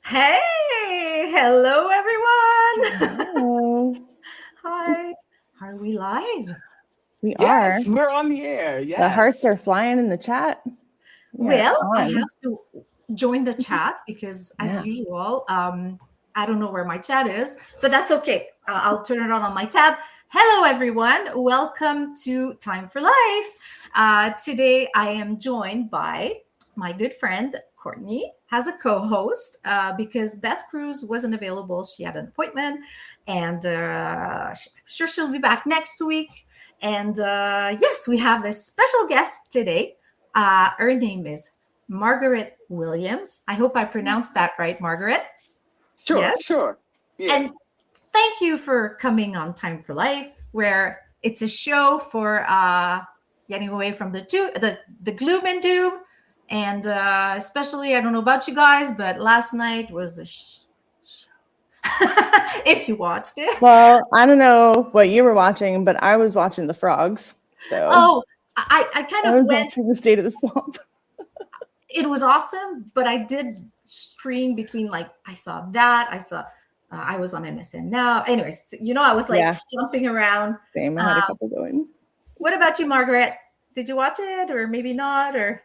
Hey, hello everyone. Hello. Hi. Are we live? We are. Yes, we're on the air. The hearts Yes. are flying in the chat. We are Well, I on. have to join the chat because, as Yeah. usual, I don't know where my chat is, but that's okay. I'll turn it on my tab. Hello, everyone. Welcome to Time for Life. Today, I am joined by my good friend Courtney as a co-host because Beth Cruz wasn't available. She had an appointment, and I'm sure she'll be back next week. And yes, we have a special guest today. Her name is Margaret Williams. I hope I pronounced that right, Margaret. Sure, Yes. sure. Yeah. And thank you for coming on Time for Life, where it's a show for getting away from the gloom and doom. And especially, I don't know about you guys, but last night was a show. If you watched it. Well, I don't know what you were watching, but I was watching the frogs. So Oh, I kind I of was went. watching the state of the swamp. It was awesome, but I did stream between, like, I saw that, I was on MSN Now. Anyways, I was like Yeah, jumping around. same. I had a Um, couple going. what about you, Margaret? Did you watch it, or maybe not? Or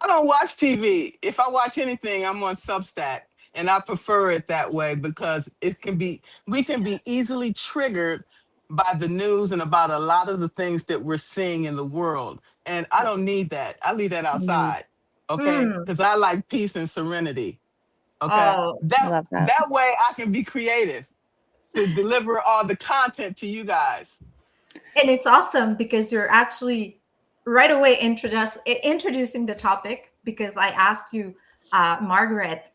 I don't watch TV. If I watch anything, I'm on Substack. And I prefer it that way because we can be easily triggered by the news and about a lot of the things that we're seeing in the world. And I don't need that. I leave that Mm, outside. Okay. mm, Because I like peace and serenity. Okay. oh, I love that. That way I can be creative to deliver all the content to you guys. and it's awesome because you're actually right away introducing the topic, because I asked you, Margaret,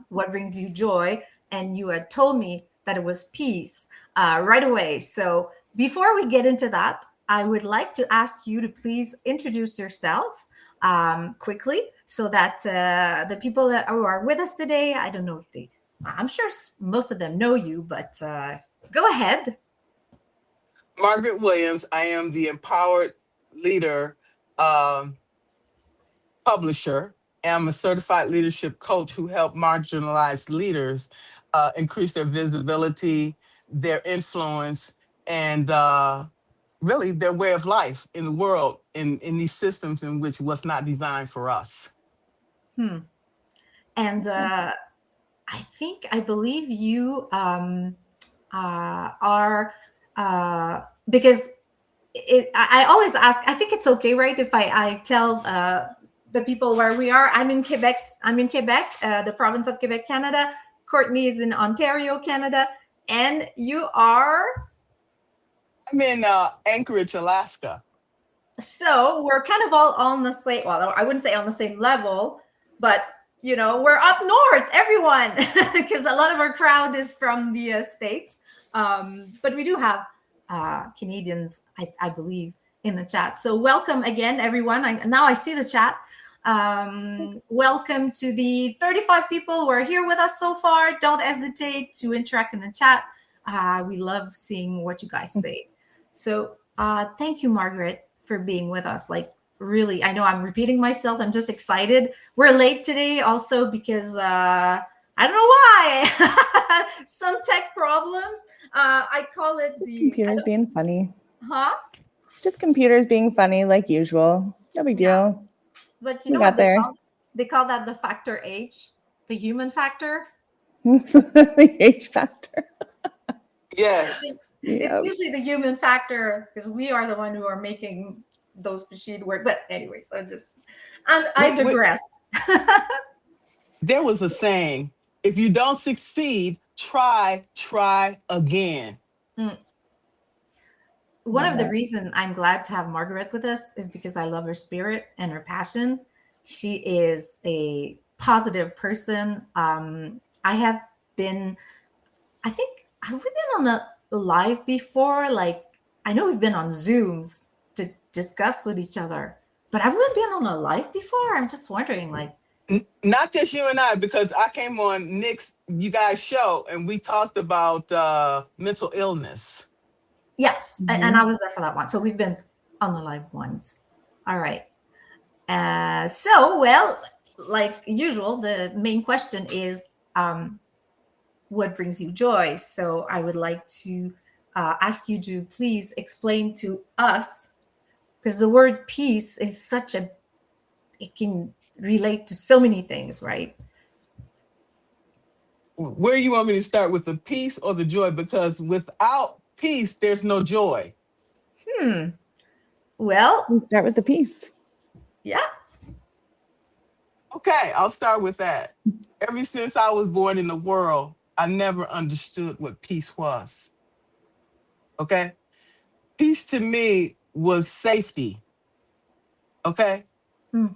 what brings you joy, and you had told me that it was peace right away. So before we get into that, I would like to ask you to please introduce yourself quickly, so that the people who are with us today, I don't know if I'm sure most of them know you, but go ahead. Margaret Williams. I am the Empowered Leader um, publisher. I'm a certified leadership coach who help marginalized leaders increase their visibility, their influence, and really their way of life in the world, in these systems in which was not designed for us. Hmm. And I believe you are because I always ask. I think it's okay, right? If I tell the people where we are. I'm in Quebec, the province of Quebec, Canada. Courtney is in Ontario, Canada, and you are. I'm in Anchorage, Alaska. So we're kind of all on the same. Well, I wouldn't say on the same level, but we're up north, everyone, because a lot of our crowd is from the states. But we do have Canadians, I believe, in the chat. So welcome again, everyone. Now I see the chat. Welcome to the 35 people who are here with us so far. Don't hesitate to interact in the chat. We love seeing what you guys say. So thank you, Margaret, for being with us. Like, really, I know I'm repeating myself. I'm just excited. We're late today also because I don't know why. Some tech problems. I call it Just computers being funny. huh? Just computers being funny like usual. No big Yeah. deal. But you We know what got they there. call? They call that the factor H, the human factor. The H factor. Yes. It's Yeah. usually the human factor because we are the one who are making those machine work. But anyways, I We, we, digress. there was a saying, if you don't succeed, try again. Mm. One Love of the that. reasons I'm glad to have Margaret with us is because I love her spirit and her passion. She is a positive person. I have been, I think, have we been on a live before? Like, I know we've been on Zooms to discuss with each other, but have we been on a live before? I'm just wondering, like, Not just you and I, because I came on Nick's, you guys' show, and we talked about mental illness. yes, and I Mhm. was there for that one. So we've been on the live ones. All right. So, well, like usual, the main question is what brings you joy. So I would like to ask you to please explain to us, because the word peace is such a, it can relate to so many things, right? Where you want me to start, with the peace or the joy? Because without peace, there's no joy. Well, We start with the peace. yeah. Okay, I'll start with that. Ever since I was born in the world, I never understood what peace was. Okay? Peace to me was safety. Okay? Hmm.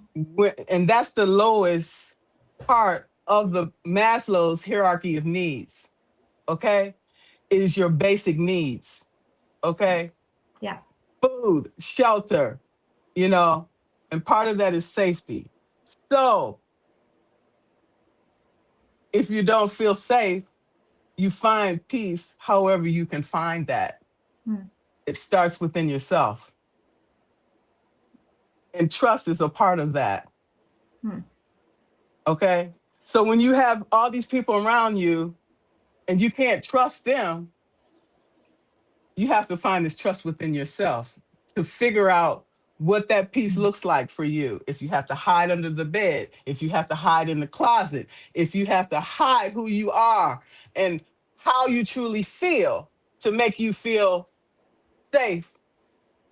And that's the lowest part of the Maslow's hierarchy of needs. Okay? It is your basic needs. Okay? Yeah. Food, shelter, and part of that is safety. So if you don't feel safe, you find peace however you can find that. Hmm. It starts within yourself. And trust is a part of that. Hmm. Okay? So when you have all these people around you and you can't trust them, you have to find this trust within yourself to figure out what that peace looks like for you. If you have to hide under the bed, if you have to hide in the closet, if you have to hide who you are and how you truly feel to make you feel safe,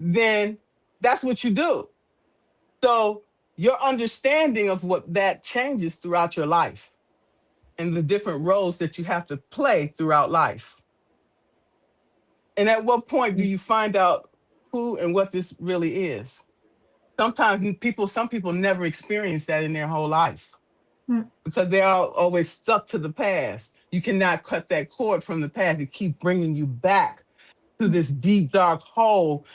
then that's what you do. So your understanding of what that changes throughout your life and the different roles that you have to play throughout life. And at what point do you find out who and what this really is? Some people never experience that in their whole life Hmm. because they're always stuck to the past. You cannot cut that cord from the past. It keeps bringing you back to this deep, dark hole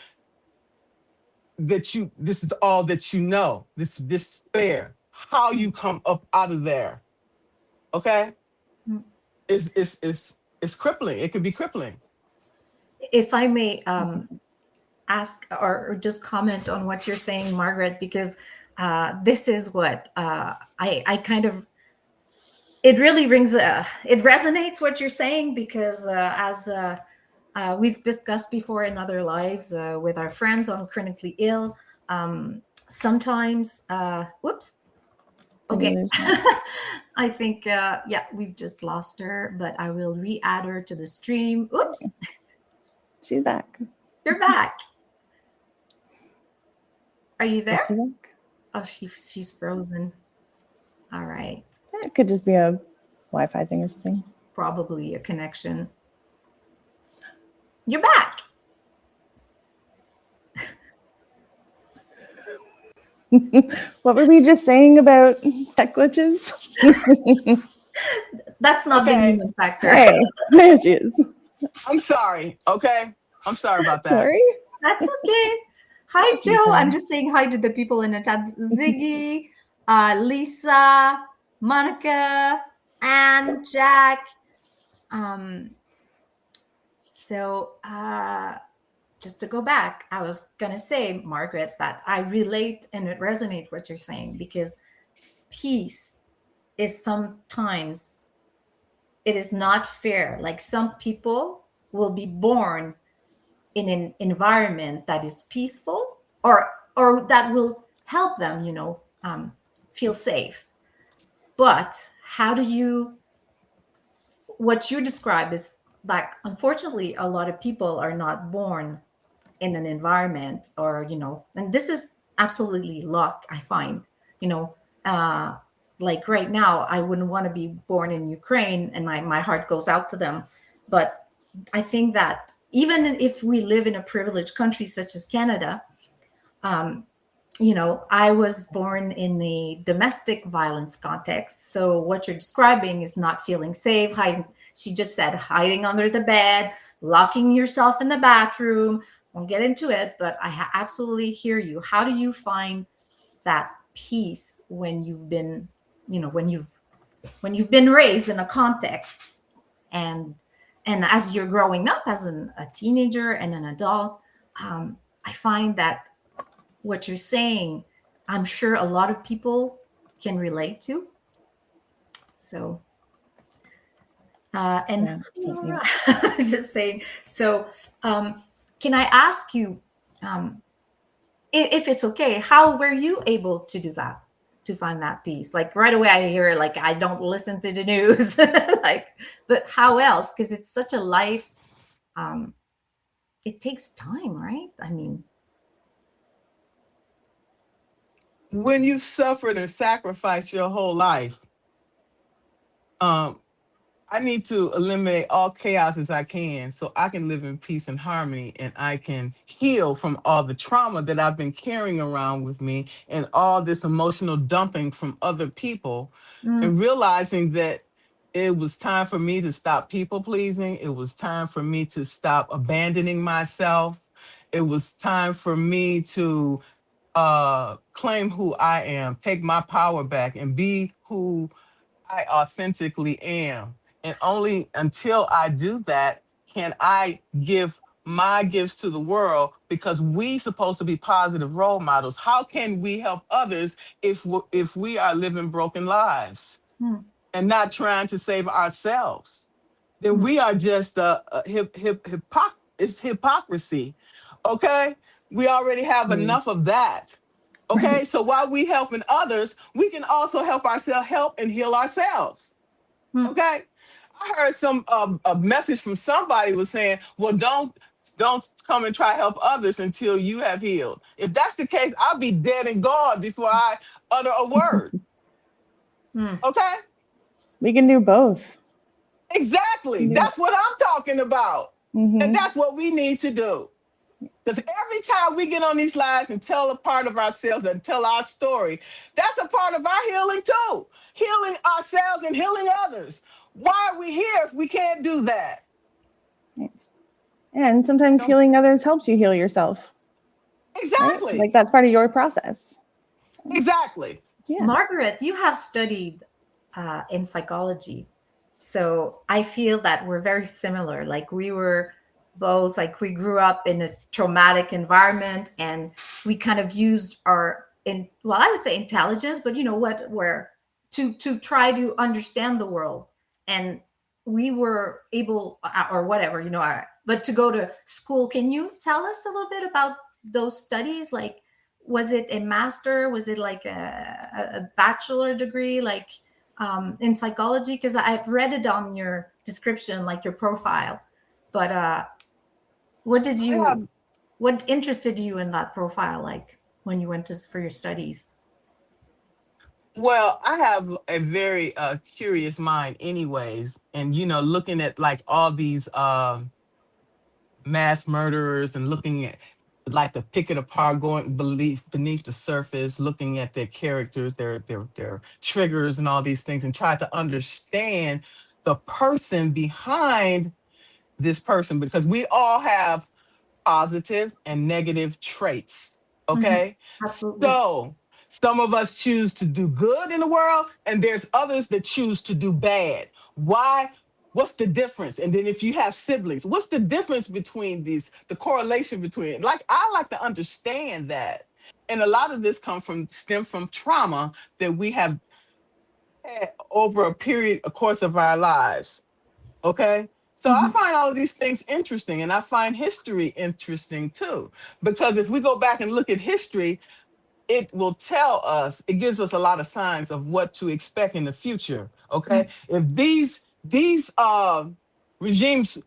this is all that you know, this despair. How you come up out of there, okay? Hmm. It's crippling. It can be crippling. If I may ask or just comment on what you're saying, Margaret, because this is what I kind of, it really rings, it resonates what you're saying, because as we've discussed before in other lives with our friends on chronically ill, sometimes, whoops, Did we okay. lose her? I think, yeah, we've just lost her, but I will re-add her to the stream. Oops, She's back. you're back. Are you Is there? she back? Oh, she's frozen. All right. It could just be a Wi-Fi thing or something. Probably a connection. You're back. What were we just saying about tech glitches? That's not the Okay. human factor. Hey, there she is. I'm sorry, okay? I'm sorry about that. Sorry. That's okay. Hi, Joe. I'm just saying hi to the people in the chat. Ziggy, Lisa, Monica, Anne, Jack. So just to go back, I was gonna say, Margaret, that I relate and it resonates what you're saying, because peace is sometimes, it is not fair. Like, some people will be born in an environment that is peaceful, or that will help them, feel safe. But how do you, what you describe is, like, unfortunately a lot of people are not born in an environment, or and this is absolutely luck, I find. you know uh like right now, I wouldn't want to be born in Ukraine, and my heart goes out to them. But I think that even if we live in a privileged country such as Canada, I was born in a domestic violence context. So what you're describing is not feeling safe, hiding. She just said hiding under the bed, locking yourself in the bathroom. Won't get into it, but I absolutely hear you. How do you find that peace when you've been, when you've been raised in a context, and as you're growing up as a teenager and an adult? I find that what you're saying, I'm sure a lot of people can relate to. So And Yeah, absolutely. just saying. So, can I ask you, if it's okay, how were you able to do that? To find that peace? Like right away, I hear like I don't listen to the news, like, but how else? Because it's such a life. Um, it takes time, right? I mean, When you've suffered and sacrificed your whole life, um, I need to eliminate all chaos as I can so I can live in peace and harmony and I can heal from all the trauma that I've been carrying around with me and all this emotional dumping from other people, mm, and realizing that it was time for me to stop people pleasing. It was time for me to stop abandoning myself. It was time for me to claim who I am, take my power back, and be who I authentically am. And only until I do that can I give my gifts to the world, because we supposed to be positive role models. How can we help others if we are living broken lives mm, and not trying to save ourselves? Then mm, we are just it's hypocrisy. Okay, we already have Mm. enough of that. Okay, Right. so while we helping others, we can also help ourselves, help and heal ourselves. mm. Okay, I heard some a message from somebody was saying, well, don't come and try help others until you have healed. If that's the case, I'll be dead and gone before I utter a word. Mm. Okay, We can do both. exactly. That's what I'm talking about. And Mm-hmm. that's what we need to do. Because every time we get on these lives and tell a part of ourselves and tell our story, that's a part of our healing too. Healing ourselves and healing others. Why are we here if we can't do that? Right. And sometimes No. healing others helps you heal yourself, right? Exactly. Like that's part of your process. Exactly. Yeah. Margaret, you have studied in psychology. So I feel that we're very similar. Like we were both, like we grew up in a traumatic environment and we kind of used our, well, I would say intelligence, but you know what, where to try to understand the world. And we were able, or whatever, you know, but to go to school, can you tell us a little bit about those studies? Like, was it a master? Was it like a bachelor degree, like in psychology? Because I've read it on your description, like your profile. But what did I you, have, what interested you in that profile, like when you went to for your studies? well, I have a very curious mind anyways. And, looking at like all these mass murderers and looking at like to pick it apart, going beneath the surface, looking at their characters, their triggers and all these things, and try to understand the person behind this person, because we all have positive and negative traits. Mhm. Okay. Absolutely. So some of us choose to do good in the world, and there's others that choose to do bad. Why? What's the difference? And then if you have siblings, what's the difference between these, the correlation between, like, I like to understand that. And a lot of this stem from trauma that we have had over a period, a course of our lives. Okay. So I Mhm. find all of these things interesting, and I find history interesting too. Because if we go back and look at history, it will tell us, it gives us a lot of signs of what to expect in the future. Okay. If these regimes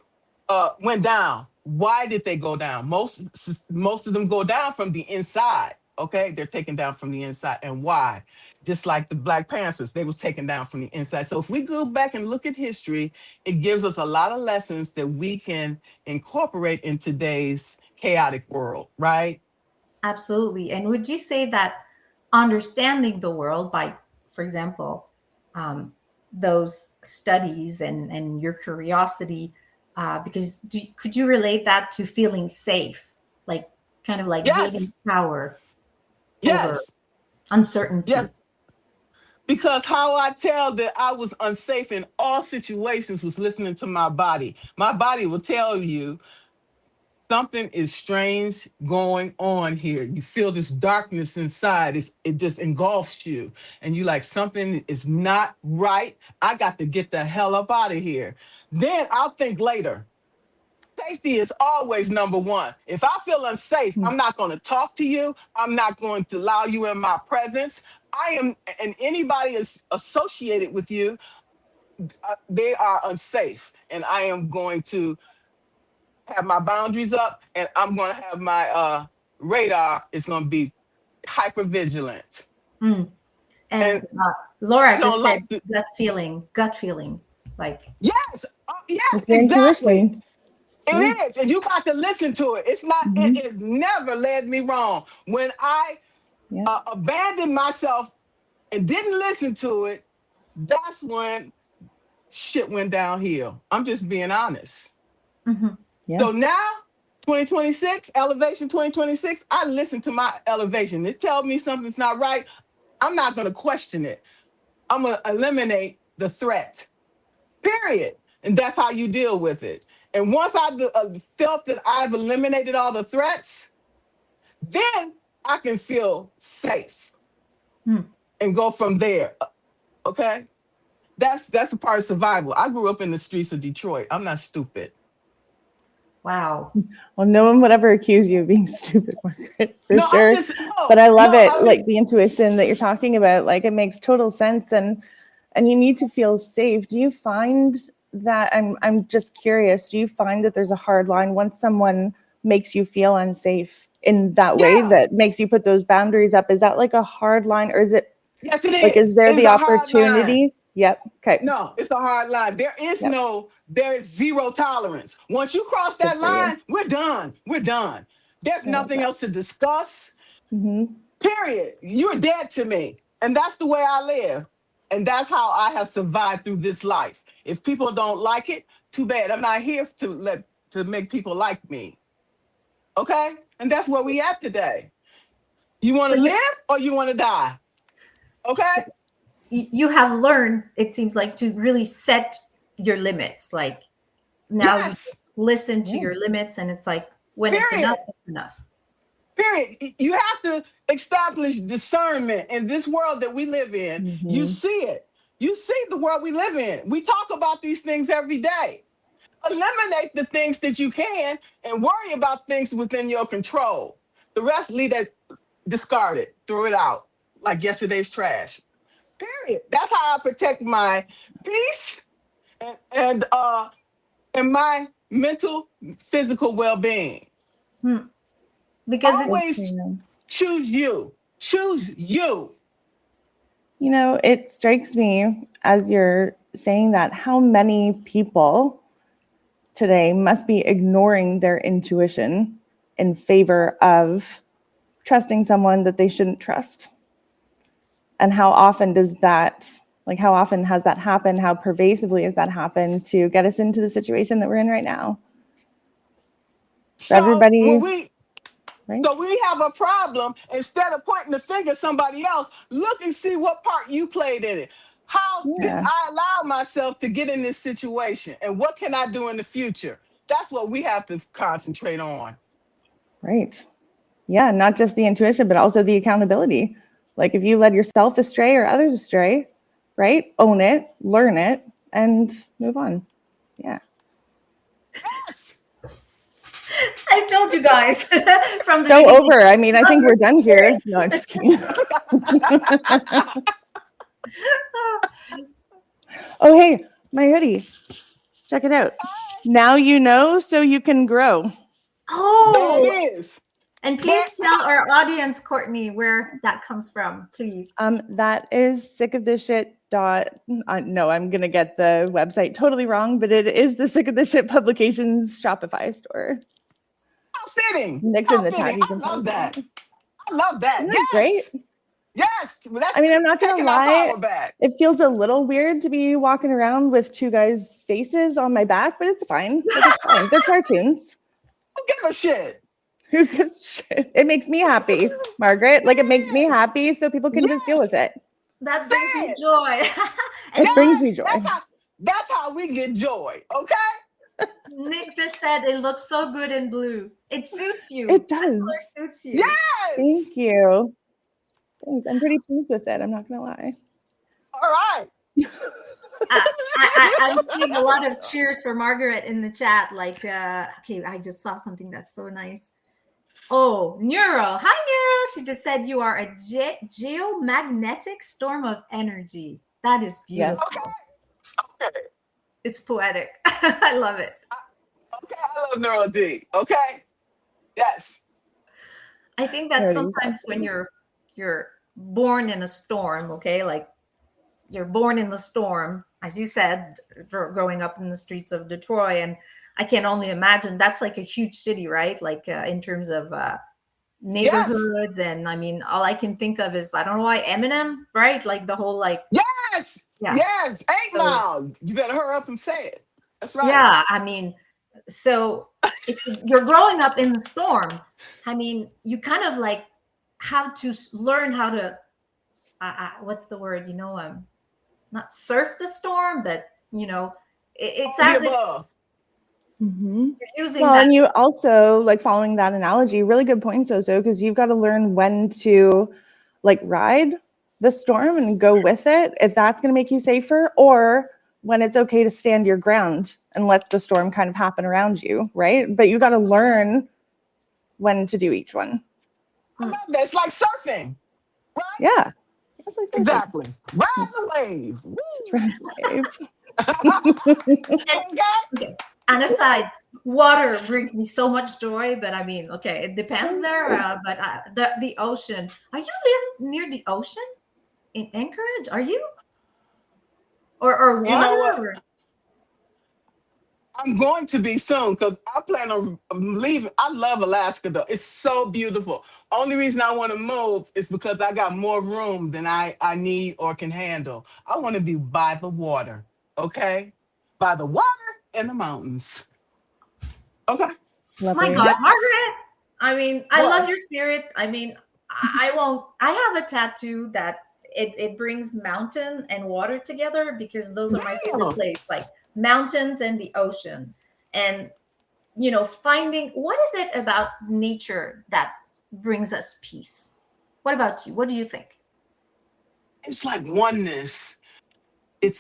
went down, why did they go down? Most of them go down from the inside. Okay, they're taken down from the inside. And why? Just like the Black Panthers, they was taken down from the inside. So if we go back and look at history, it gives us a lot of lessons that we can incorporate in today's chaotic world, right? Absolutely. And would you say that understanding the world by, for example, um, those studies and your curiosity, because could you relate that to feeling safe, like kind of like gaining Yes, power over yes, yes. uncertainty? Because how I tell that I was unsafe in all situations was listening to my body. My body will tell you, something is strange going on here. You feel this darkness inside. It just engulfs you. And you like, something is not right. I got to get the hell up out of here. Then I'll think later. Safety is always number one. If I feel unsafe, I'm not going to talk to you. I'm not going to allow you in my presence. I am, and anybody is associated with you, they are unsafe. And I am going to have my boundaries up, and I'm going to have my radar is going to be hyper vigilant. And And Laura you know, just like said gut feeling, like yes, yes, It's your exactly. intuition. It is, and you got to listen to it. It's not. Mhm. It never led me wrong. When I Yeah. abandoned myself and didn't listen to it, that's when shit went downhill. I'm just being honest. Yeah. So now, 2026, Elevation 2026, I listen to my elevation. It tells me something's not right. I'm not going to question it. I'm going to eliminate the threat, period. And that's how you deal with it. And once I felt that I've eliminated all the threats, then I can feel safe and go from there. Okay? That's a part of survival. I grew up in the streets of Detroit. I'm not stupid. wow. Well, no one would ever accuse you of being stupid, Margaret, for No, sure. I'm just, no, But I love no, it, I mean, like the intuition that you're talking about. Like it makes total sense, and you need to feel safe. Do you find that? I'm just curious. Do you find that there's a hard line once someone makes you feel unsafe in that way, yeah, that makes you put those boundaries up? Is that like a hard line, or is it yes, it like, is is. there It's the a hard line. opportunity? Yep. Okay. No, it's a hard line. Yep. There is zero tolerance. Once you cross Good that for you. line, we're done. We're done. There's I love nothing that. else to discuss. Hmm. Period. You're dead to me. And that's the way I live. And that's how I have survived through this life. If people don't like it, too bad. I'm not here to make people like me. Okay? And that's where we at today. You want So to you, live or you want to die? Okay? so you have learned, it seems like, to really set your limits. Like now you Yes. listen to Yeah. your limits, and it's like when it's Period. enough, it's enough. Period. You have to establish discernment in this world that we live in. You Mhm. see it. You see the world we live in. We talk about these things every day. Eliminate the things that you can and worry about things within your control. The rest, leave that, discard it, throw it out like yesterday's trash. Period. That's how I protect my peace and my mental, physical well-being. Because it's Always choose you. Choose you. You know, it strikes me as you're saying that how many people today must be ignoring their intuition in favor of trusting someone that they shouldn't trust. And how often does that, like, how often has that happened? How pervasively has that happened to get us into the situation that we're in right now? So everybody- when we Right? So we have a problem. Instead of pointing the finger at somebody else, look and see what part you played in it. How did Yeah. I allow myself to get in this situation? And what can I do in the future? That's what we have to concentrate on. Right. Yeah, not just the intuition, but also the accountability. Like if you led yourself astray or others astray, right? Own it, learn it, and move on. Yeah. Yes. I've told you guys from the Go beginning. over. I mean, I think we're done here. No, I'm just kidding. Oh, hey, my hoodie. Check it out. Now you know, so you can grow. There Oh, it is. and please tell our audience, Courtney, where that comes from, please. That is sickofthishit. No, I'm gonna get the website totally wrong, but it is the Sick of the Shit Publications Shopify store. How fitting. Nick's in How the chat. fitting. You I can love find that. it. I love that. Isn't Yes. that great? Yes. Well, that's I mean, I'm not gonna taking our lie. power back. It feels a little weird to be walking around with two guys' faces on my back, but it's fine. Like, it's fine. They're cartoons. Who give a shit? Who gives a shit? It makes me happy, Margaret. Like it makes me happy, so people can just deal with Yes. it. That brings Say me it. joy. It And brings me joy. That's how we get joy. Okay. Nick just said it looks so good in blue. It suits you. It That color does. suits you. Yes. Thank you. Thanks. I'm pretty pleased with it. I'm not gonna lie. All right. I'm seeing a lot of cheers for Margaret in the chat. Like, okay, I just saw something that's so nice. Oh, Neuro. Hi, Neuro. She just said you are a geomagnetic storm of energy. That is Yes. beautiful. Okay. It's poetic. I love it. Okay. I love Neuro D. Okay. Yes. I think that Neuro D's sometimes when awesome. you're born in a storm, okay, like you're born in the storm, as you said, growing up in the streets of Detroit, and I can only imagine that's like a huge city, right? Like in terms of Yes. neighborhoods, and I mean, all I can think of is I don't know why Eminem, right? Like the whole like Yes. yeah. Yes. 8 So Mile. You better hurry up and say it. That's right. yeah, I mean, so if you're growing up in the storm, I mean, you kind of like have to learn how to what's the word? Not surf the storm, but it's All the as if above. Mm-hmm. you're using Well, that. and you also like following that analogy, really good point, Zozo, because you've got to learn when to like ride the storm and go with it, if that's going to make you safer, or when it's okay to stand your ground and let the storm kind of happen around you, right? But you got to learn when to do each one. I love that. It's like surfing, right? Yeah. That's like surfing. Exactly. Ride the wave. Woo. Just ride the wave. Okay. And aside, water brings me so much joy, but I mean, okay, it depends there. But the ocean. Are you near the ocean in Anchorage? Are you or You know water? what? Or? I'm going to be soon because I plan on leaving. I love Alaska though. It's so beautiful. Only reason I want to move is because I got more room than I need or can handle. I want to be by the water. Okay? By the water and the mountains. Okay. Love My it. God, Yes. Margaret. I mean, I love What? your spirit. I mean, I won't. I have a tattoo that it brings mountain and water together because those are my favorite Damn. place, like mountains and the ocean. And finding what is it about nature that brings us peace? What about you? What do you think? It's like oneness. It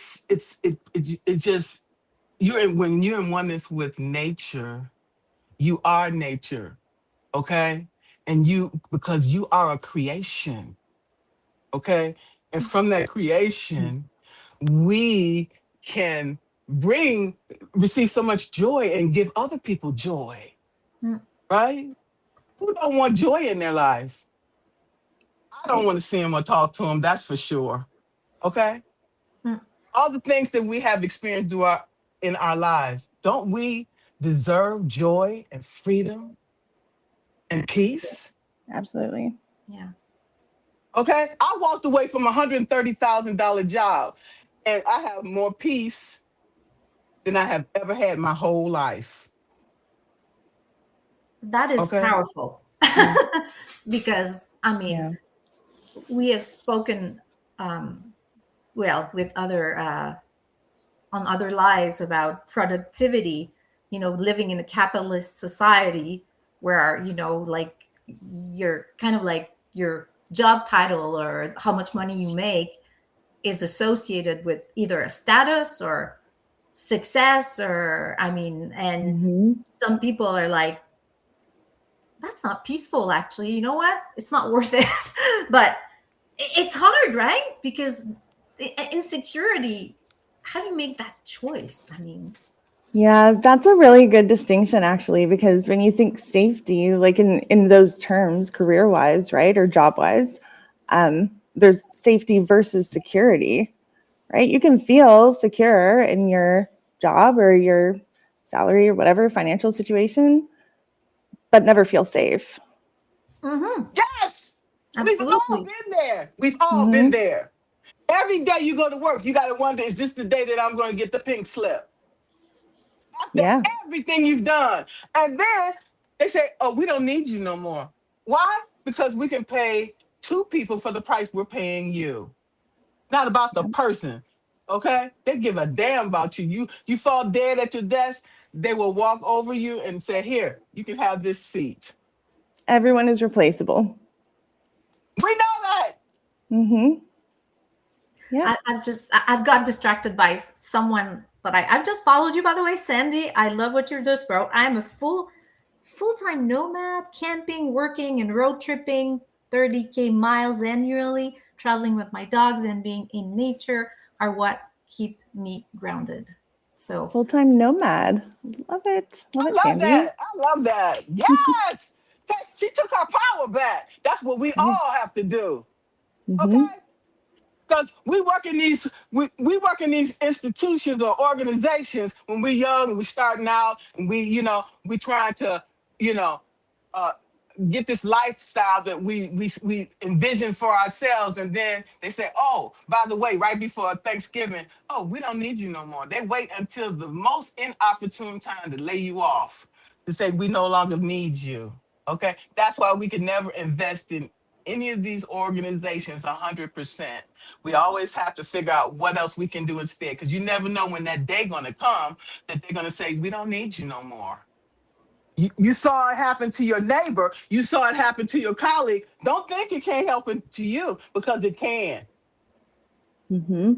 just when you're in oneness with nature, you are nature. Okay? And because you are a creation. Okay? And from that creation, we can receive so much joy and give other people joy, Mm. right? Who don't want joy in their life? I don't want to see them or talk to them, that's for sure. Okay? Mm. All the things that we have experienced in our lives, don't we deserve joy and freedom and peace? Absolutely. Yeah. Okay? I walked away from a $130,000 job and I have more peace than I have ever had my whole life. That is Okay? powerful. Because I mean, Yeah. we have spoken well with other on other lives about productivity, living in a capitalist society where like you're kind of like your job title or how much money you make is associated with either a status or success, or I mean, and Mm-hmm. some people are like, that's not peaceful, actually. You know what, it's not worth it. But it's hard, right? Because insecurity, how do you make that choice? I mean, Yeah, that's a really good distinction actually, because when you think safety, like in those terms, career wise, right, or job wise, there's safety versus security, right? You can feel secure in your job or your salary or whatever financial situation, but never feel safe. Yes. We've all absolutely. been there. We've all been Mm-hmm. there. Every day you go to work, you got to wonder, is this the day that I'm going to get the pink slip? After Yeah, everything you've done. And then they say, oh, we don't need you no more. Why? Because we can pay two people for the price we're paying you. Not about the person. Okay? They give a damn about you. You fall dead at your desk, they will walk over you and say, "Here, you can have this seat." Everyone is replaceable. We know that. Mm-hmm. Yeah. I've got distracted by someone that I've just followed you, by the way, Sandy. I love what you're doing, bro. I'm a full-time nomad, camping, working, and road tripping 30K miles annually, traveling with my dogs and being in nature are what keep me grounded. So Full-time nomad. Love it. Love I it, love Sandy. that. I love that. Yes. She took our power back. That's what we all have to do. Mm-hmm. Okay? Because we work in these institutions or organizations when we're young and we're starting out and we trying to, you know, uh, get this lifestyle that we envision for ourselves, and then they say, "Oh, by the way, right before Thanksgiving, oh, we don't need you no more." They wait until the most inopportune time to lay you off, to say we no longer need you. Okay, that's why we can never invest in any of these organizations 100%. We always have to figure out what else we can do instead, because you never know when that day gonna come that they're gonna say we don't need you no more. You saw it happen to your neighbor. You saw it happen to your colleague. Don't think it can't happen to you, because it can. Mm-hmm.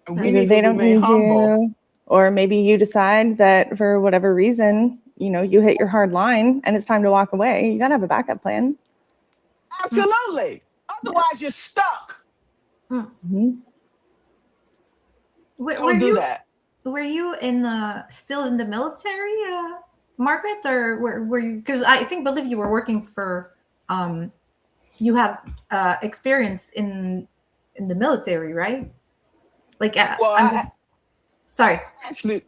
And we Either need to they don't remain need humble. you, or maybe you decide that for whatever reason, you hit your hard line and it's time to walk away. You gotta have a backup plan. Absolutely. Yeah. Otherwise, you're stuck. Mm-hmm. were Don't do you that. still in the military, Margaret, or were you? Because I believe you were working for. You have experience in the military, right? Like Well, I'm I just sorry. actually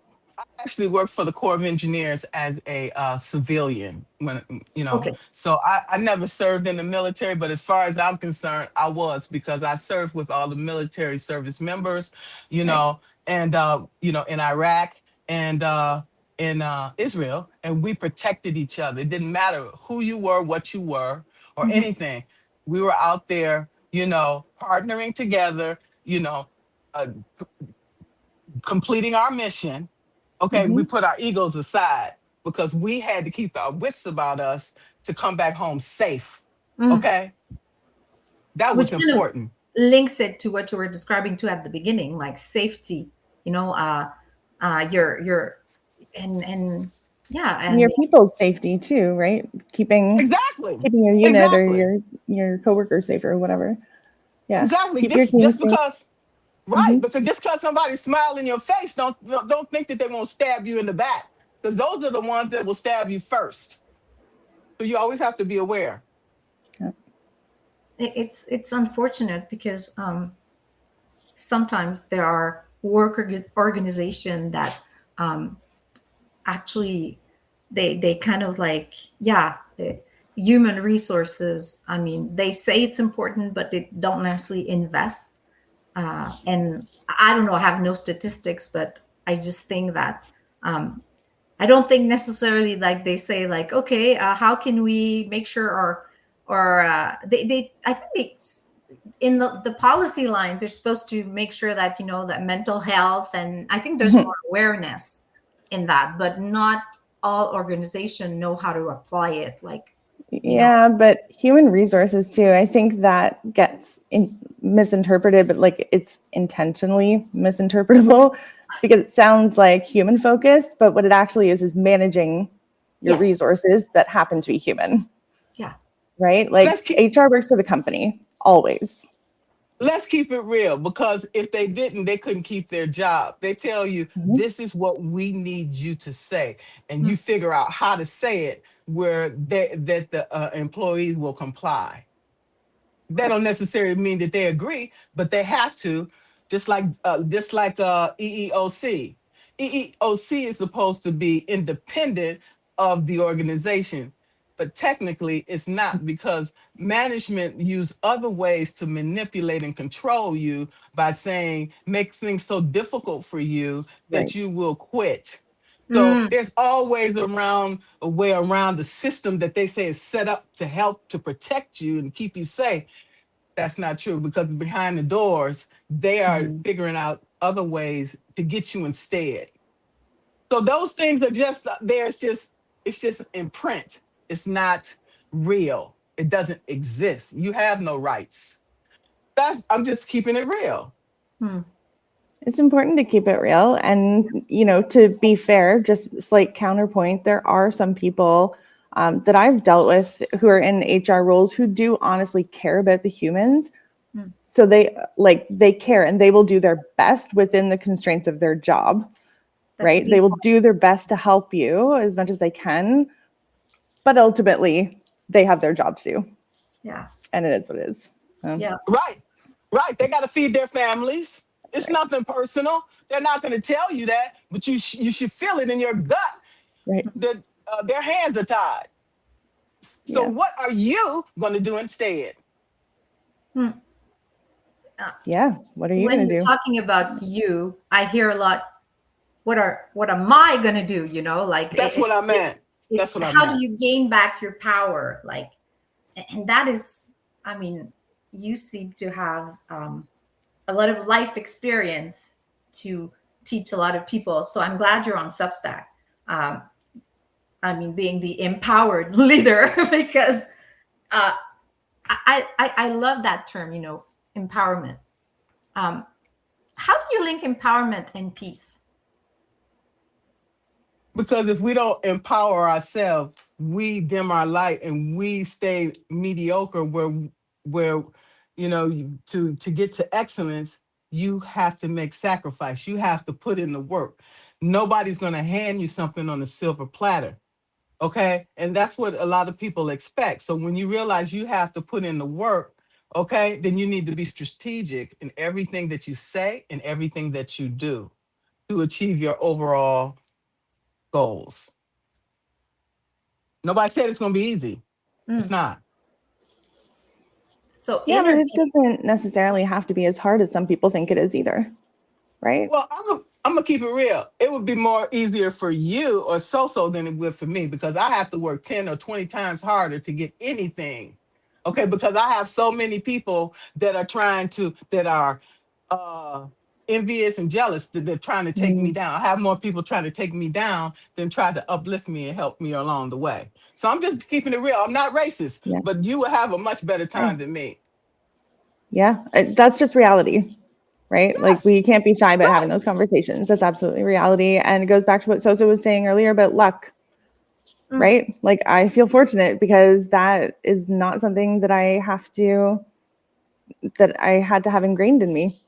actually worked for the Corps of Engineers as a civilian Okay. so I never served in the military, but as far as I'm concerned, I was, because I served with all the military service members, you Right. know, and in Iraq and in Israel, and we protected each other. It didn't matter who you were, what you were, or Mhm. anything. We were out there, partnering together, uh, completing our mission. Okay, we Mm-hmm. put our egos aside because we had to keep our wits about us to come back home safe. Mm. Okay, that Which was kind of important. links it to what you were describing to at the beginning, like safety. You know, your and yeah, And your and people's safety too, right? Keeping Exactly, keeping your unit or exactly, your coworker safe or whatever. Yeah. exactly. Keep your Just team just safe. because, right? Mm-hmm. Because just because somebody smile in your face, don't think that they won't stab you in the back, because those are the ones that will stab you first. So you always have to be aware. Yeah. it's unfortunate because sometimes there are organization that um, actually they kind of like human resources. I mean, they say it's important, but they don't necessarily invest. And I don't know, I have no statistics, but I just think that I don't think necessarily like they say like, okay, how can we make sure or they I think it's in the policy lines they're supposed to make sure that that mental health, and I think there's more awareness in that, but not all organizations know how to apply it. Like, Yeah, but human resources too. I think that gets misinterpreted, but like it's intentionally misinterpretable because it sounds like human focused, but what it actually is managing your yeah, resources that happen to be human, yeah, right? Let's Like keep HR works for the company always. let's keep it real, because if they didn't, they couldn't keep their job. They tell you, Mhm. this is what we need you to say, and you Mm. figure out how to say it where that the employees will comply. That right. don't necessarily mean that they agree, but they have to. Just like EEOC. EEOC is supposed to be independent of the organization, but technically it's not, because management use other ways to manipulate and control you by saying, make things so difficult for you that Right. you will quit. So Mm. there's always around a way around the system that they say is set up to help to protect you and keep you safe. That's not true, because behind the doors, they are Mhm. figuring out other ways to get you instead. So those things are just it's just in print. It's not real. It doesn't exist. You have no rights. I'm just keeping it real. Hmm. It's important to keep it real. And, to be fair, just slight counterpoint, there are some people that I've dealt with who are in HR roles who do honestly care about the humans. Hmm. So they care and they will do their best within the constraints of their job, That's right? They will do their best to help you as much as they can, but ultimately they have their job to do. Yeah. And it is what it is. Yeah. Right. Right. They got to feed their families. It's Right. nothing personal. They're not going to tell you that, but you should feel it in your gut Right. that their hands are tied. So Yeah. what are you going to do instead? Yeah. What are you When going to you're do? talking about you, I hear a lot. What am I gonna do? Like That's what I meant. That's it's what I how do meant. you gain back your power? Like, and that is, I mean, you seem to have a lot of life experience to teach a lot of people. So I'm glad you're on Substack. Um, I mean, being the empowered leader, because I love that term, empowerment. Um, how do you link empowerment and peace? Because if we don't empower ourselves, we dim our light and we stay mediocre where to get to excellence, you have to make sacrifice. You have to put in the work. Nobody's going to hand you something on a silver platter. Okay? And that's what a lot of people expect. So when you realize you have to put in the work, okay, then you need to be strategic in everything that you say and everything that you do to achieve your overall goals. Nobody said it's going to be easy. It's not. So Yeah, but inner it peace. doesn't necessarily have to be as hard as some people think it is either, right? Well, I'm gonna keep it real. It would be more easier for you or so than it would for me because I have to work 10 or 20 times harder to get anything. Okay, because I have so many people that are uh envious and jealous that they're trying to take me Mm, down. I have more people trying to take me down than try to uplift me and help me along the way. So I'm just keeping it real. I'm not racist, yeah. but you will have a much better time than me. Yeah. That's just reality, right? Like we Yes. can't be shy about having Right. those conversations. That's absolutely reality. And it goes back to what Sosa was saying earlier about luck, Mm. right? Like I feel fortunate because that is not something that I had to have ingrained in me,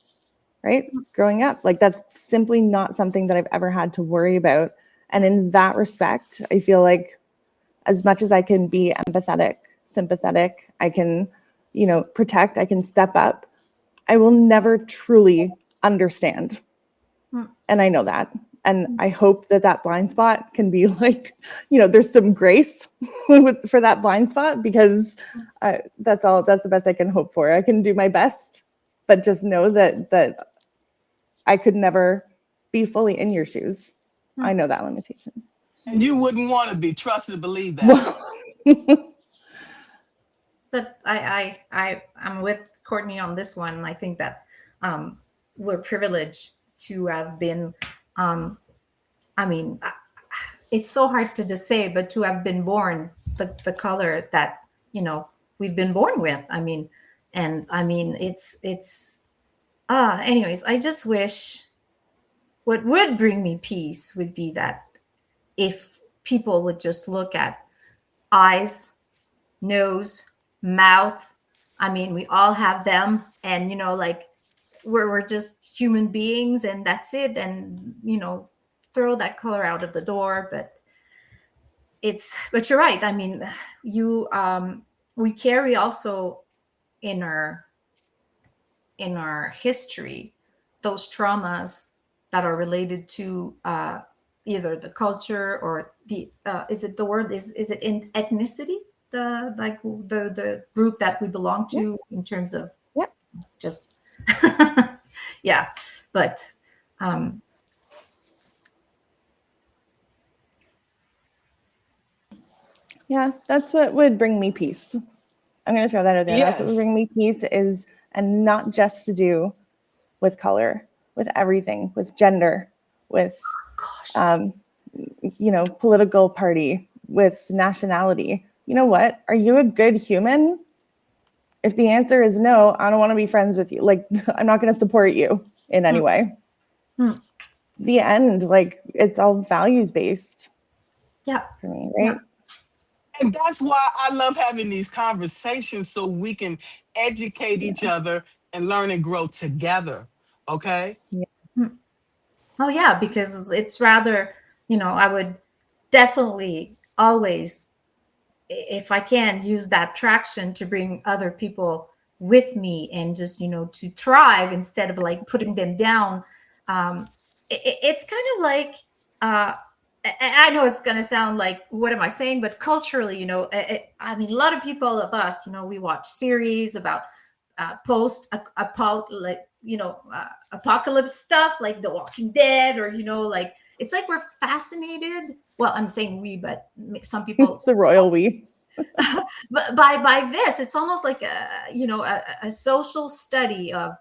right? Growing up. Like that's simply not something that I've ever had to worry about. And in that respect, I feel like as much as I can be empathetic, sympathetic, I can, protect, I can step up, I will never truly understand. Mm. And I know that. And I hope that blind spot can be like, there's some grace for that blind spot because that's the best I can hope for. I can do my best, but just know that I could never be fully in your shoes. I know that limitation. And you wouldn't want to be trusted to believe that. Well, But I'm with Courtney on this one. I think that we're privileged to have been. I mean, it's so hard to just say, but to have been born the color that we've been born with. I mean, and I mean it's. Anyways, I just wish what would bring me peace would be that if people would just look at eyes, nose, mouth. I mean, we all have them, and like we're just human beings, and that's it. And throw that color out of the door. But you're right. I mean, we carry also in our history those traumas that are related to either the culture or the is it the word is it in ethnicity, the group that we belong yeah, to in terms of yeah. just yeah. But um Yeah, that's what would bring me peace. I'm going to throw that out there. That's what would Yes. bring me peace and not just to do with color, with everything, with gender, with gosh, political party, with nationality. You know what? Are you a good human? If the answer is no, I don't want to be friends with you. Like, I'm not going to support you in any way. The end, like, it's all values based Yeah. for me, right? And that's why I love having these conversations so we can educate each other and learn and grow together. Okay. Oh yeah, because it's rather, I would definitely always, if I can, use that traction to bring other people with me and just, to thrive instead of like putting them down. It's kind of like, I know it's going to sound like, what am I saying? But culturally, I mean, a lot of people of us, we watch series about apocalypse stuff like The Walking Dead, or like it's like we're fascinated. Well, I'm saying we, but some people. It's the royal we. But by this, it's almost like a social study of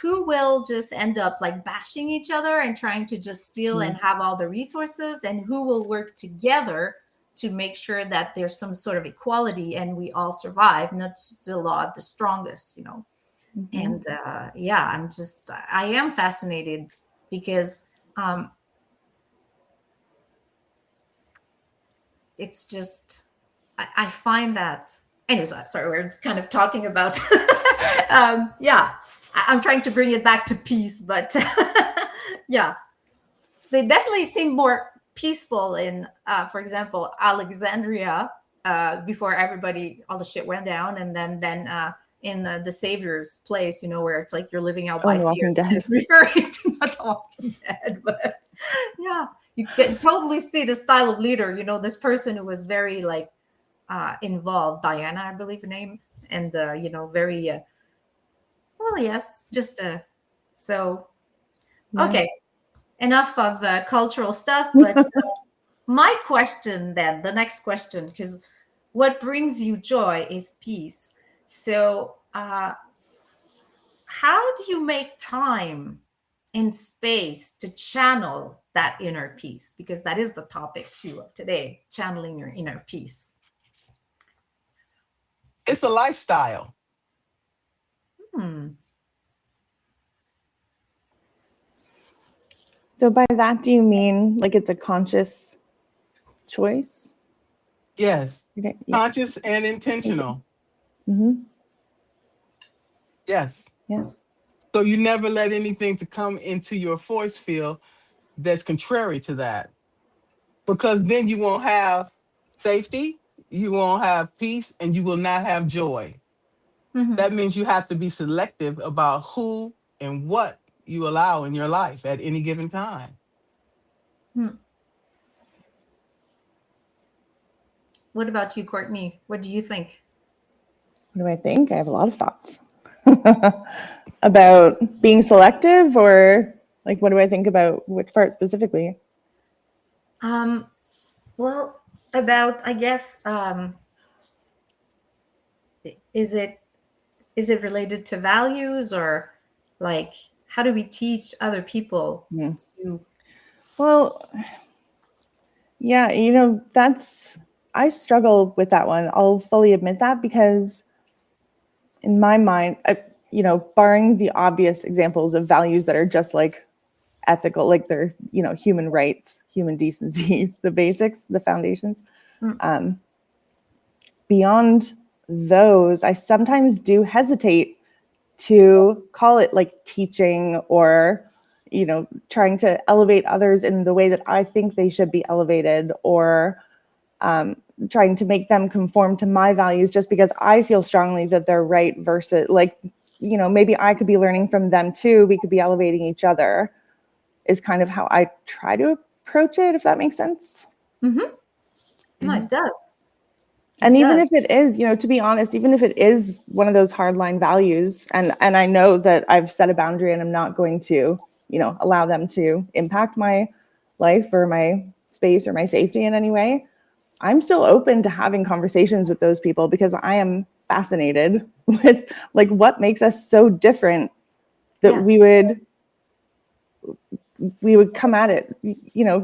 who will just end up like bashing each other and trying to just steal and have all the resources, and who will work together to make sure that there's some sort of equality and we all survive, not just the law of the strongest, And I am fascinated because it's just, I find that, anyways, sorry, we're kind of talking about, I'm trying to bring it back to peace, but yeah, they definitely seem more peaceful in, for example, Alexandria, before all the shit went down, and then in the Savior's place, where it's like you're living out by The fear. Walking Dead. It's referring to not The Walking Dead, but yeah, you totally see the style of leader. This person who was very like involved, Diana, I believe her name, and very well, yes, just so okay. Enough of cultural stuff, but my question then, the next question, because what brings you joy is peace. So, how do you make time and space to channel that inner peace? Because that is the topic too of today, channeling your inner peace. It's a lifestyle. So by that, do you mean like it's a conscious choice? Yes. Okay. Conscious and intentional. Yes. Yeah. So you never let anything to come into your force field that's contrary to that, because then you won't have safety, you won't have peace, and you will not have joy. That means you have to be selective about who and what you allow in your life at any given time. What about you, Courtney? What do you think? What do I think? I have a lot of thoughts about being selective, or like, what do I think about which part specifically? Well, about, I guess, is it related to values, or like how do we teach other people to? Well, yeah, I struggle with that one. I'll fully admit that, because in my mind, barring the obvious examples of values that are just like ethical, like they're, human rights, human decency, the basics, the foundations. Beyond those, I sometimes do hesitate to call it like teaching, or, trying to elevate others in the way that I think they should be elevated, or trying to make them conform to my values just because I feel strongly that they're right, versus like, maybe I could be learning from them too. We could be elevating each other, is kind of how I try to approach it, if that makes sense. No, it does. And even if it is, to be honest, even if it is one of those hardline values, and I know that I've set a boundary and I'm not going to, allow them to impact my life or my space or my safety in any way, I'm still open to having conversations with those people, because I am fascinated with like what makes us so different that we would we would come at it,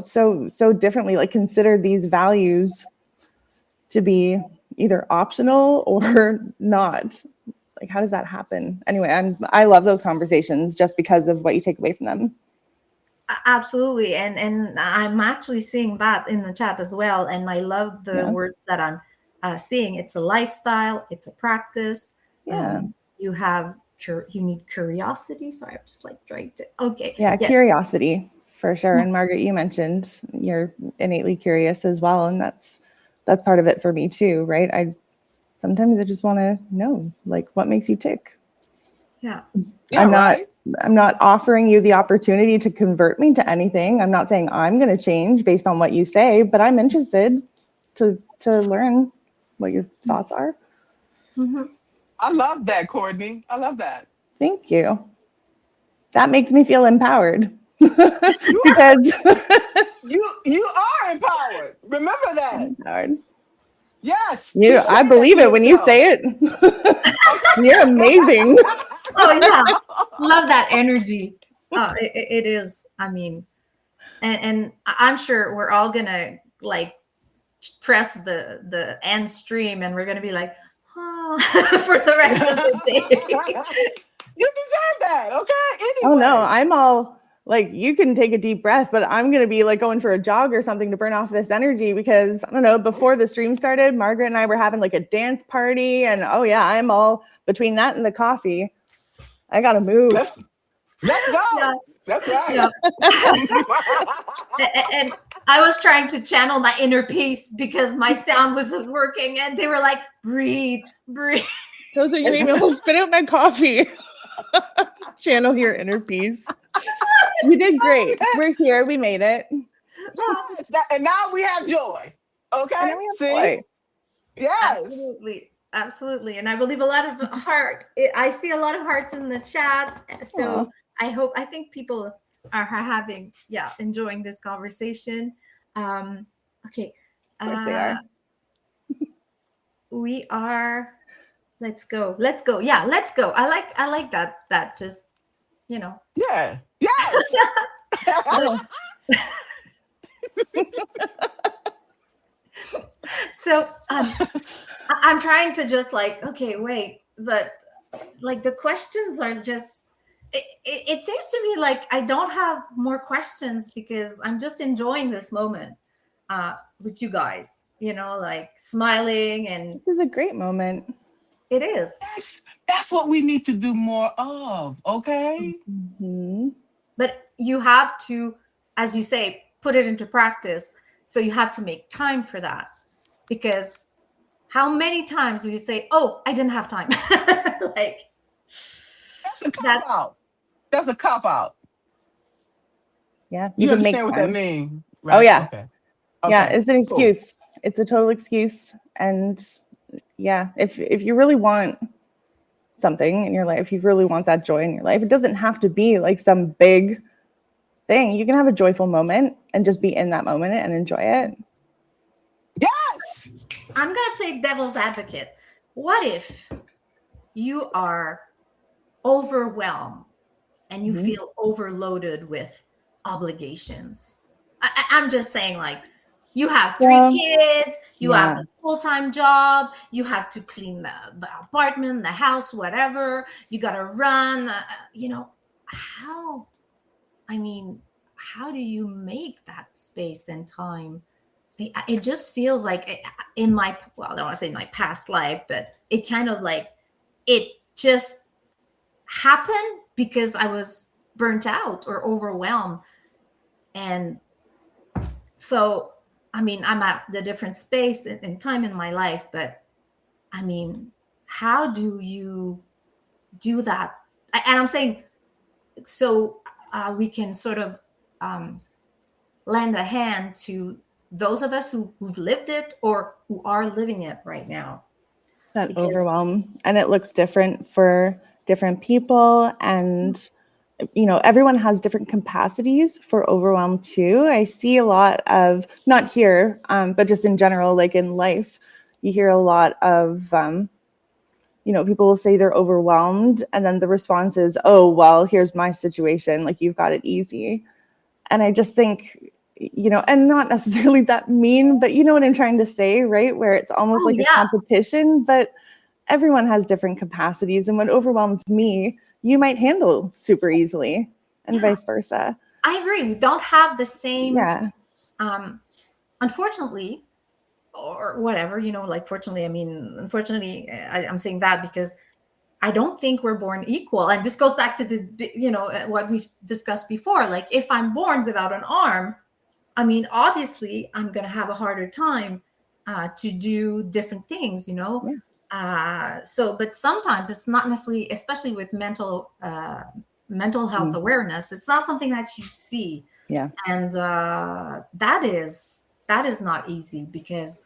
so differently, like consider these values to be either optional or not. Like, how does that happen? Anyway, I love those conversations just because of what you take away from them. Absolutely. And I'm actually seeing that in the chat as well. And I love the words that I'm seeing. It's a lifestyle, it's a practice. Yeah. You need curiosity. Sorry, I'm just like trying to, okay. Yeah, yes. Curiosity for sure. And Margaret, you mentioned you're innately curious as well. And that's part of it for me too, right? Sometimes I just want to know, like, what makes you tick. Yeah. I'm not offering you the opportunity to convert me to anything. I'm not saying I'm going to change based on what you say, but I'm interested to learn what your thoughts are. Mm-hmm. I love that, Courtney. I love that. Thank you. That makes me feel empowered. Because you are empowered. Remember that. Empowered. Yes. I believe it when you say it. You're amazing. Oh yeah, love that energy. It is. I mean, and I'm sure we're all gonna like press the end stream, and we're gonna be like, for the rest of the day. You deserve that, okay? Anyway. Oh no, I'm all like, you can take a deep breath, but I'm gonna be like going for a jog or something to burn off this energy, because I don't know, before the stream started, Margaret and I were having like a dance party, and oh yeah, I'm all between that and the coffee. I gotta move. Let's go. Yeah. That's right. Yeah. And I was trying to channel my inner peace because my sound wasn't working, and they were like, breathe. Those are you made me almost spit out my coffee. Channel your inner peace. You did great. We're here. We made it. Yes, and now we have joy. Okay. See? Joy. Yes. Absolutely. And I believe a lot of I see a lot of hearts in the chat. So I think people are enjoying this conversation. Okay. Of course they are. We are, let's go. Yeah, let's go. I like that just, Yeah. Yes. So I'm trying to just like, okay, wait, but like the questions are just, it seems to me like I don't have more questions because I'm just enjoying this moment with you guys, like smiling, and this is a great moment. It is. That's what we need to do more of, okay? Mm-hmm. But you have to, as you say, put it into practice. So you have to make time for that. Because how many times do you say, oh, I didn't have time? Like, that's a cop-out. That's a cop-out. Yeah. You understand what that means, right? Oh, yeah. Okay. Yeah, it's an excuse. Cool. It's a total excuse. And yeah, if you really want something in your life, if you really want that joy in your life, it doesn't have to be like some big thing. You can have a joyful moment and just be in that moment and enjoy it. Yes. I'm going to play devil's advocate. What if you are overwhelmed and you feel overloaded with obligations? I'm just saying, like, you have 3 kids, you have a full-time job, you have to clean the apartment, the house, whatever. You got to run, how do you make that space and time? It just feels like I don't want to say in my past life, but it kind of like, it just happened because I was burnt out or overwhelmed. And so, I'm at the different space and time in my life, but how do you do that? And I'm saying, so we can sort of lend a hand to those of us who've lived it or who are living it right now. That overwhelm. And it looks different for different people. And, everyone has different capacities for overwhelm too. I see a lot of, not here, but just in general, like in life, you hear a lot of, people will say they're overwhelmed. And then the response is, oh, well, here's my situation. Like, you've got it easy. And I just think, you know, and not necessarily that mean, but you know what I'm trying to say, right? Where it's almost Oh, like a yeah. competition, but everyone has different capacities. And what overwhelms me, you might handle super easily, and Yeah. vice versa. I agree. We don't have the same, Yeah. Unfortunately, or whatever, like, fortunately, I mean, unfortunately, I'm saying that because I don't think we're born equal. And this goes back to what we've discussed before. Like, if I'm born without an arm, I mean, obviously, I'm going to have a harder time to do different things, Yeah. but sometimes it's not necessarily, especially with mental health Mm. awareness, it's not something that you see. Yeah. And that is not easy because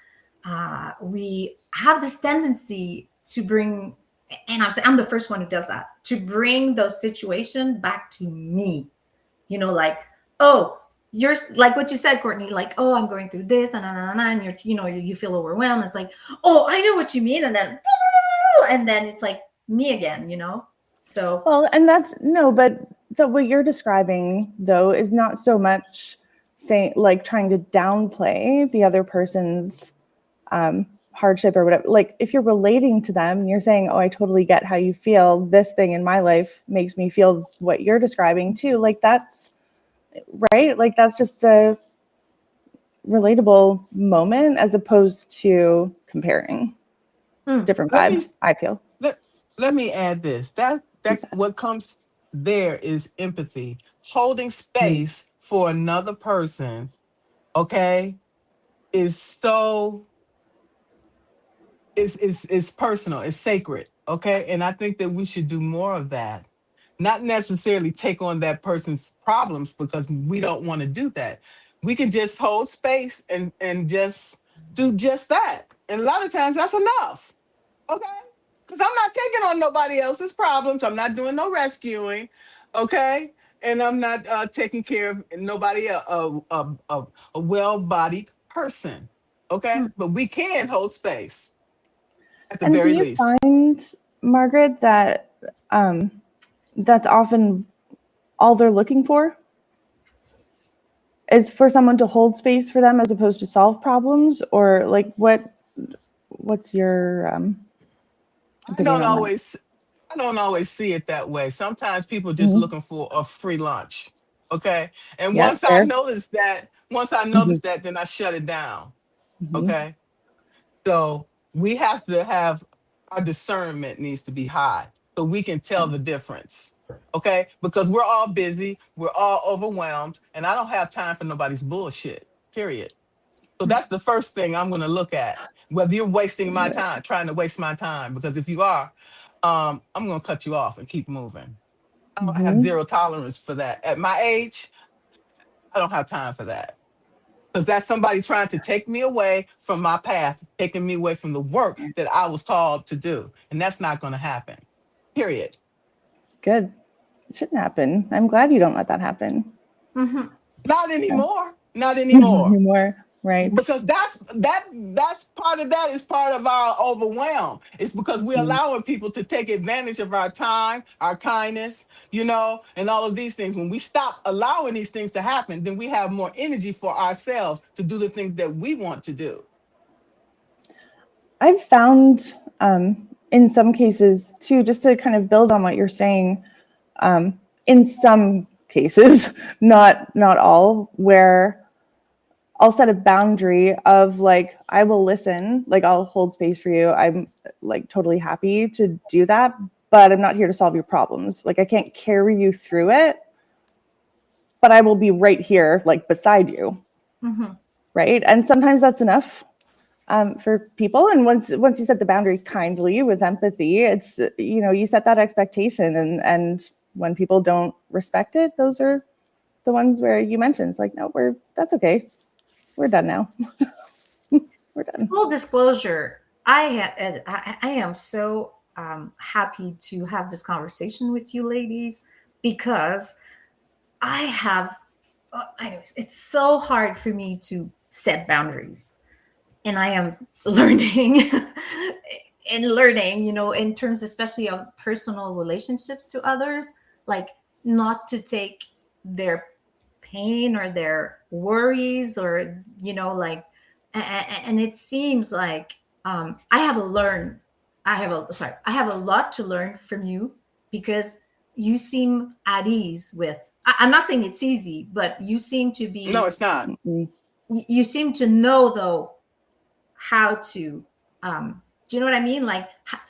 we have this tendency to bring, and I'm the first one who does that, to bring those situations back to me. Like, oh, you're like what you said, Courtney, like, oh, I'm going through this, and you're, you feel overwhelmed. It's like, oh, I know what you mean, and then it's like me again, So Well, and but what you're describing though is not so much saying like trying to downplay the other person's hardship or whatever. Like if you're relating to them, you're saying, "Oh, I totally get how you feel. This thing in my life makes me feel what you're describing too." Like that's right. Like that's just a relatable moment as opposed to comparing different Let me vibe. I feel. let me add this. That Exactly. what comes there is empathy, holding Mm. space for another person. Okay, is so is personal. It's sacred. Okay, and I think that we should do more of that. Not necessarily take on that person's problems because we don't want to do that. We can just hold space and just do just that. And a lot of times that's enough. Okay? Because I'm not taking on nobody else's problems. I'm not doing no rescuing. Okay? And I'm not taking care of nobody, a well bodied person. Okay? But we can hold space at the And do very you least. find, Margaret, that that's often all they're looking for is for someone to hold space for them as opposed to solve problems? Or like what's your I opinion don't on that? always I don't always see it that way. Sometimes people just Mm-hmm. looking for a free lunch. Okay? And Yeah, fair. once I Mm-hmm. notice that, then I shut it down. Mm-hmm. Okay? So we have to have our discernment needs to be high so we can tell the difference. Okay? Because we're all busy, we're all overwhelmed, and I don't have time for nobody's bullshit. Period. So that's the first thing I'm going to look at. Whether you're wasting my Right. time, trying to waste my time, because if you are, I'm going to cut you off and keep moving. I don't have Mm-hmm. zero tolerance for that. At my age, I don't have time for that because that's somebody trying to take me away from my path, taking me away from the work that I was called to do. And that's not going to happen. Period. Good. It shouldn't happen. I'm glad you don't let that happen. mhm. Not Yeah. anymore. Not Not anymore. anymore. Right. Because that's part of that is part of our overwhelm. It's because we're Mm. allowing people to take advantage of our time, our kindness, and all of these things. When we stop allowing these things to happen, then we have more energy for ourselves to do the things that we want to do. I've found in some cases too, just to kind of build on what you're saying, in some cases, not all, where I'll set a boundary of like, I will listen, like I'll hold space for you. I'm like totally happy to do that, but I'm not here to solve your problems. Like I can't carry you through it, but I will be right here, like beside you. Mhm. Right. And sometimes that's enough for people. And once you set the boundary kindly with empathy, it's, you set that expectation, and when people don't respect it, those are the ones where you mentioned it's like, no, that's okay. We're done now. We're done. Full disclosure, I am so happy to have this conversation with you ladies because I have, anyways, it's so hard for me to set boundaries. And I am learning and learning, in terms especially of personal relationships to others, like not to take their pain or their worries, or like, and it seems like I have a learn. I have a lot to learn from you, because you seem at ease with. I'm not saying it's easy, but you seem to No, be. it's not. You seem to know though how to. Do you know what I mean? Like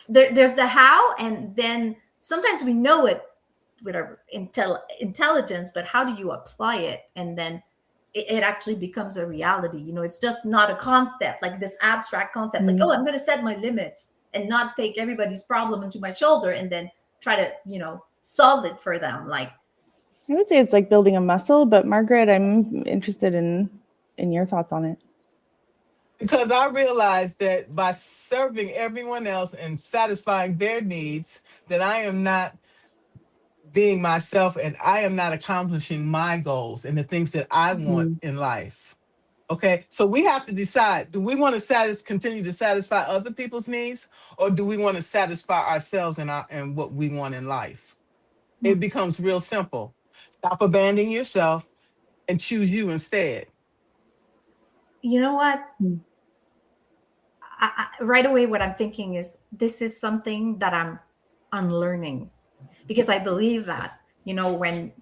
there's the how, and then sometimes we know it with our intelligence, but how do you apply it? And then it actually becomes a reality. It's just not a concept, like this abstract concept, like, oh, I'm going to set my limits and not take everybody's problem into my shoulder and then try to, solve it for them. Like, I would say it's like building a muscle, but Margaret, I'm interested in your thoughts on it. Because I realized that by serving everyone else and satisfying their needs, that I am not being myself and I am not accomplishing my goals and the things that I want in life. Okay, so we have to decide, do we want to continue to satisfy other people's needs, or do we want to satisfy ourselves and what we want in life? It becomes real simple. Stop abandoning yourself and choose you instead. You know what? Right away, what I'm thinking is, this is something that I'm unlearning, because I believe that, when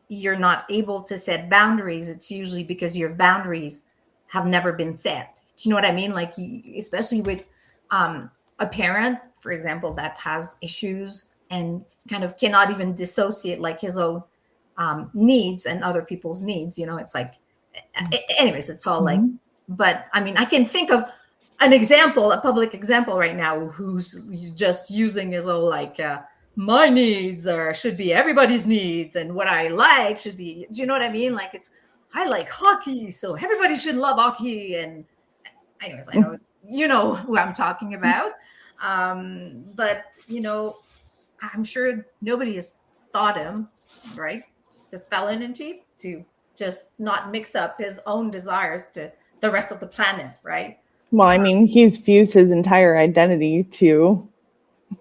you're not able to set boundaries, it's usually because your boundaries have never been set. Do you know what I mean? Like, especially with a parent, for example, that has issues and kind of cannot even dissociate like his own needs and other people's needs. It's like, anyways, it's all like, but I mean, I can think of an example, a public example right now, who's just using his own like, my needs should be everybody's needs, and what I like should be, do you know what I mean? Like, I like hockey, so everybody should love hockey. And anyways, I know you know who I'm talking about. But I'm sure nobody has taught him, right, the felon in chief, to just not mix up his own desires to the rest of the planet, right? Well, I mean, he's fused his entire identity to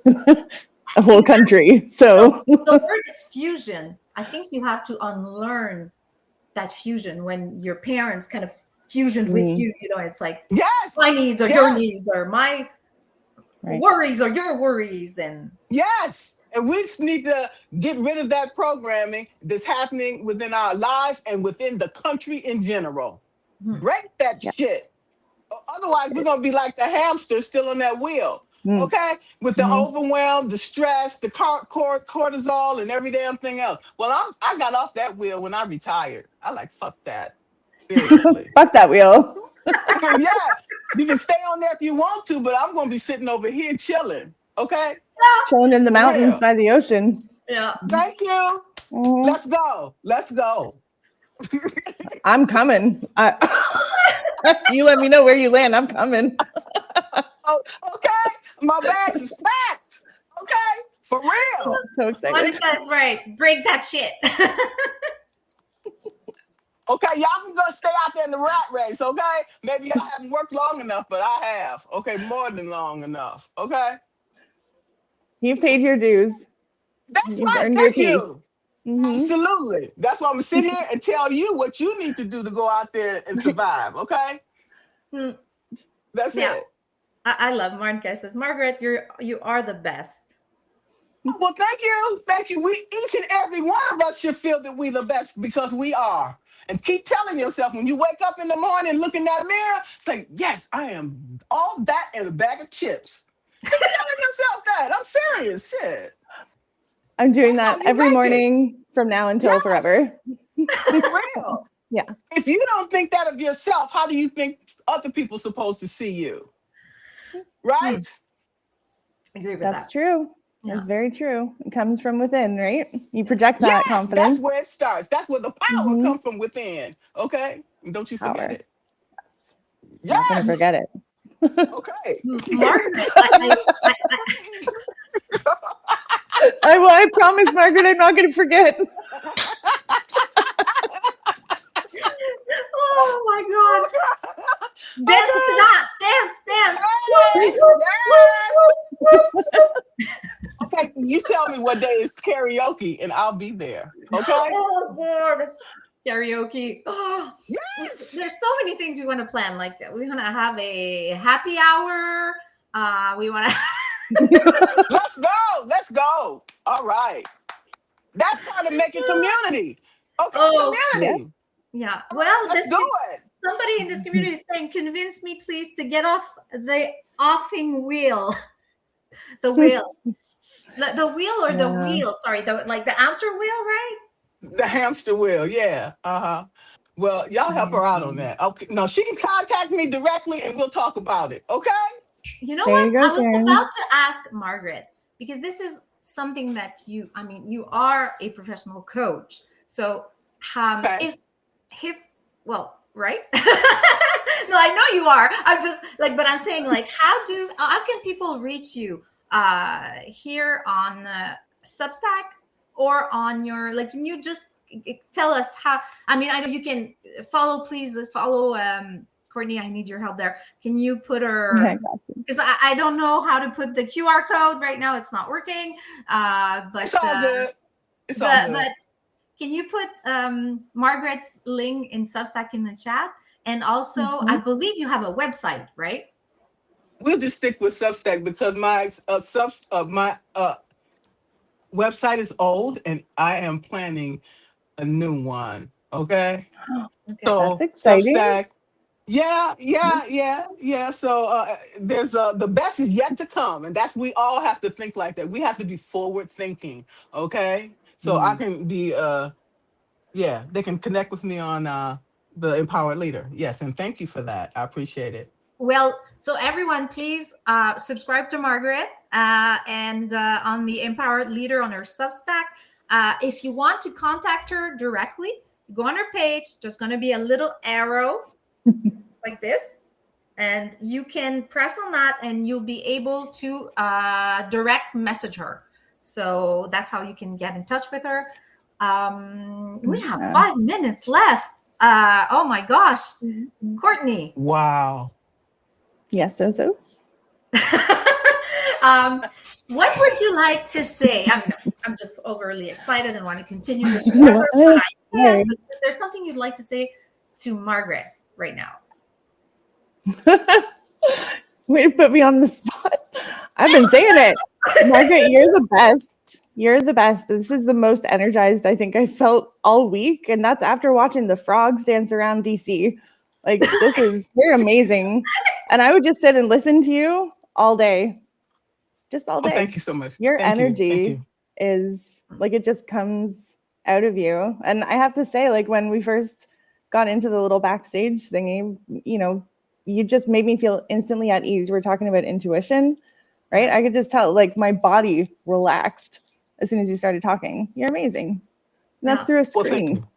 a whole country. So the word is fusion. I think you have to unlearn that fusion when your parents kind of fusion with you. It's like, yes, my needs are your needs, or my worries are your worries. And yes. And we just need to get rid of that programming that's happening within our lives and within the country in general. Break that shit. Otherwise, we're going to be like the hamster still on that wheel. Okay? With the overwhelm, the stress, the cortisol, and every damn thing else. Well, I got off that wheel when I retired. I like, fuck that. Seriously. Fuck that wheel. Yeah. You can stay on there if you want to, but I'm going to be sitting over here chilling. Okay? Chilling in the mountains by the ocean. Yeah. Thank you. Let's go. Let's go. I'm coming. You let me know where you land. I'm coming. Oh, okay. My bags is packed. Okay. For real. So excited. Monica's right. Break that shit. Okay, y'all can go stay out there in the rat race, okay? Maybe y'all haven't worked long enough, but I have. Okay, more than long enough, okay? You've paid your dues. That's You've right, earned thank your you. Mhm. Absolutely. That's why I'm gonna sit here and tell you what you need to do to go out there and survive, okay? That's Yeah. it. I love Monica. Says, Margaret, you are the best. Well, thank you. Thank you. Each and every one of us should feel that we're the best, because we are. And keep telling yourself, when you wake up in the morning, look in that mirror, say, yes, I am all that and a bag of chips. Keep telling yourself that. I'm serious. Shit. I'm doing That's that how you every make it. morning from now until forever. For real. Yeah. If you don't think that of yourself, how do you think other people are supposed to see you? Right? I agree with That's that. true. Yeah. That's very true. It comes from within, right? You project that Yes, confidence. that's where it starts. That's where the power comes from within. Okay? And don't you forget Power. it. I'm not going to forget it. Okay. Margaret, I promise, Margaret, I'm not going to forget. oh my God. Dance to that. Dance. Yes. Okay, you tell me what day is karaoke and I'll be there. Okay? Oh, God. Karaoke. Oh, Yes. there's so many things we want to plan. Like we want to have a happy hour. We want to. Let's go. Let's go. All right. That's part of making community. Okay, Oh, community. yeah. Well, Let's do it. somebody in this community is saying, "Convince me, please, to get off the offing wheel." The wheel, the wheel or the Yeah. wheel? Sorry, like the hamster wheel, right? The hamster wheel. Yeah. Uh-huh. Well, y'all help her out on that. Okay. No, she can contact me directly and we'll talk about it. Okay. You know There what? you go, I was Sharon. about to ask Margaret, because this is something that you are a professional coach. So, Okay. well, right? No, I know you are. I'm just like, but I'm saying, like, how can people reach you here on Substack or on your, like, can you just tell us how? I mean, I know you can please follow Courtney. I need your help there. Can you put her? Yeah, I got you. Because I don't know how to put the QR code right now. It's not working. But It's all good. It's all good. but can you put Margaret's link in Substack in the chat? And also, I believe you have a website, right? We'll just stick with Substack because my website is old and I am planning a new one. Okay. Okay. So That's exciting. Substack. Yeah. So there's the best is yet to come, and that's we all have to think like that. We have to be forward thinking. Okay. So I can be they can connect with me on the Empowered Leader. Yes, and thank you for that. I appreciate it. Well, so everyone, please subscribe to Margaret and on the Empowered Leader on her Substack. If you want to contact her directly, go on her page. There's going to be a little arrow like this, and you can press on that and you'll be able to direct message her. So that's how you can get in touch with her. We have 5 minutes left. Oh my gosh, Courtney. Wow. Yes, so. What would you like to say? I'm just overly excited and want to continue this forever, but I can't. But if there's something you'd like to say to Margaret right now. Way to put me on the spot. I've been saying it. Margaret, you're the best. You're the best. This is the most energized I think I felt all week. And that's after watching the frogs dance around DC. Like, you're amazing. And I would just sit and listen to you all day. Just all day. Oh, thank you so much. Your Thank energy you. is like, it just comes out of you. And I have to say, like, when we first got into the little backstage thingy, you just made me feel instantly at ease. We're talking about intuition, right? I could just tell, like, my body relaxed as soon as you started talking. You're amazing. And that's through a Well, thank screen. you.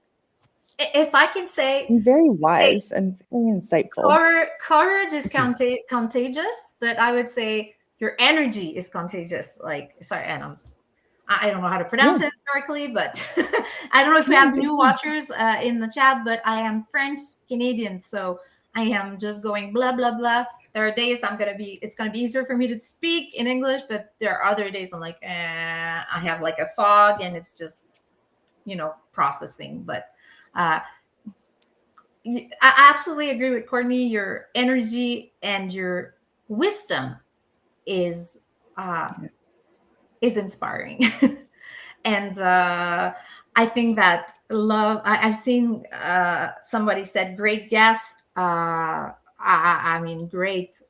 If I can say, Very wise and very insightful. courage is contagious, but I would say your energy is contagious. Like, sorry, I don't know how to pronounce it correctly, but I don't know if we have new watchers in the chat, but I am French Canadian, so I am just going blah, blah, blah. There are days it's going to be easier for me to speak in English, but there are other days I'm like, I have like a fog and it's just, processing. But I absolutely agree with Courtney. Your energy and your wisdom is inspiring. And I think that I've seen somebody said great guest. I mean, great.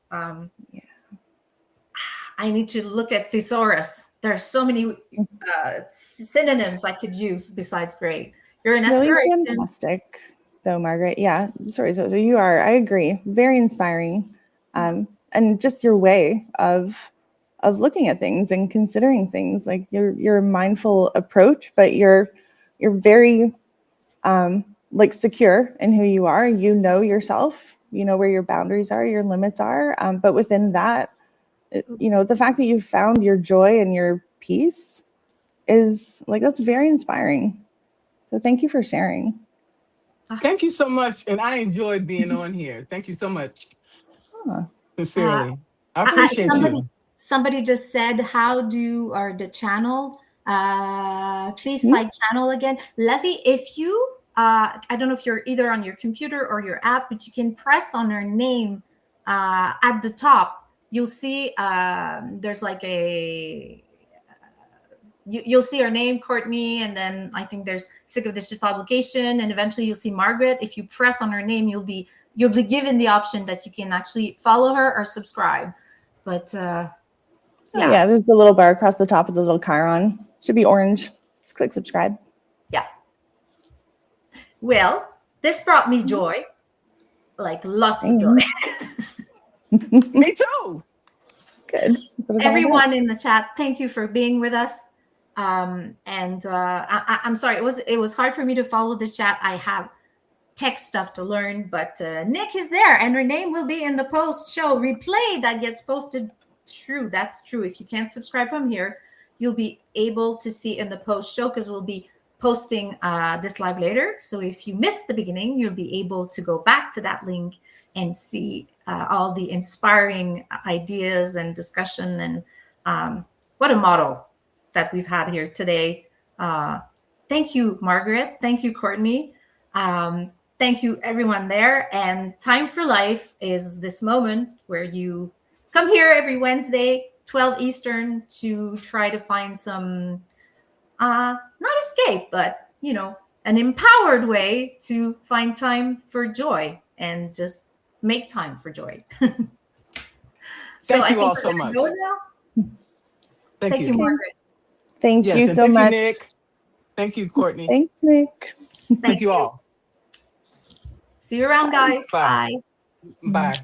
I need to look at thesaurus. There are so many synonyms I could use besides great. You're an Really inspiration. fantastic, though, Margaret. Yeah, sorry. So you are. I agree. Very inspiring, and just your way of looking at things and considering things. Like your mindful approach, but you're very like secure in who you are. You know yourself. You know where your boundaries are, your limits are. But within that, the fact that you've found your joy and your peace is like, that's very inspiring. So thank you for sharing. Thank you so much. And I enjoyed being on here. Thank you so much. Sincerely. I appreciate you. Somebody just said, the channel, please cite channel again. Levy, if you I don't know if you're either on your computer or your app, but you can press on her name at the top. You'll see there's like you'll see her name, Courtney, and then I think there's Sick of This Publication, and eventually you'll see Margaret. If you press on her name, you'll be given the option that you can actually follow her or subscribe. But Oh, yeah, there's the little bar across the top of the little chiron. Should be orange. Just click subscribe. Yeah. Well, this brought me joy, like lots of joy. Me too. Good. Everyone in the chat, thank you for being with us. I'm sorry, it was hard for me to follow the chat. I have tech stuff to learn, but Nick is there, and her name will be in the post show replay that gets posted. True, that's true. If you can't subscribe from here, you'll be able to see in the post show, because we'll be posting this live later. So if you missed the beginning, you'll be able to go back to that link and see all the inspiring ideas and discussion. And what a model that we've had here today. Thank you, Margaret. Thank you, Courtney. Thank you, everyone there. And Time for Life is this moment where you come here every Wednesday, 12 Eastern, to try to find some, not escape, but, an empowered way to find time for joy and just make time for joy. Thank you all so much. Thank you, Margaret. Thank you so much. Thank you, Nick. Thank you, Courtney. Thanks, Nick. Thank you all. See you around, guys. Bye. Bye. Bye.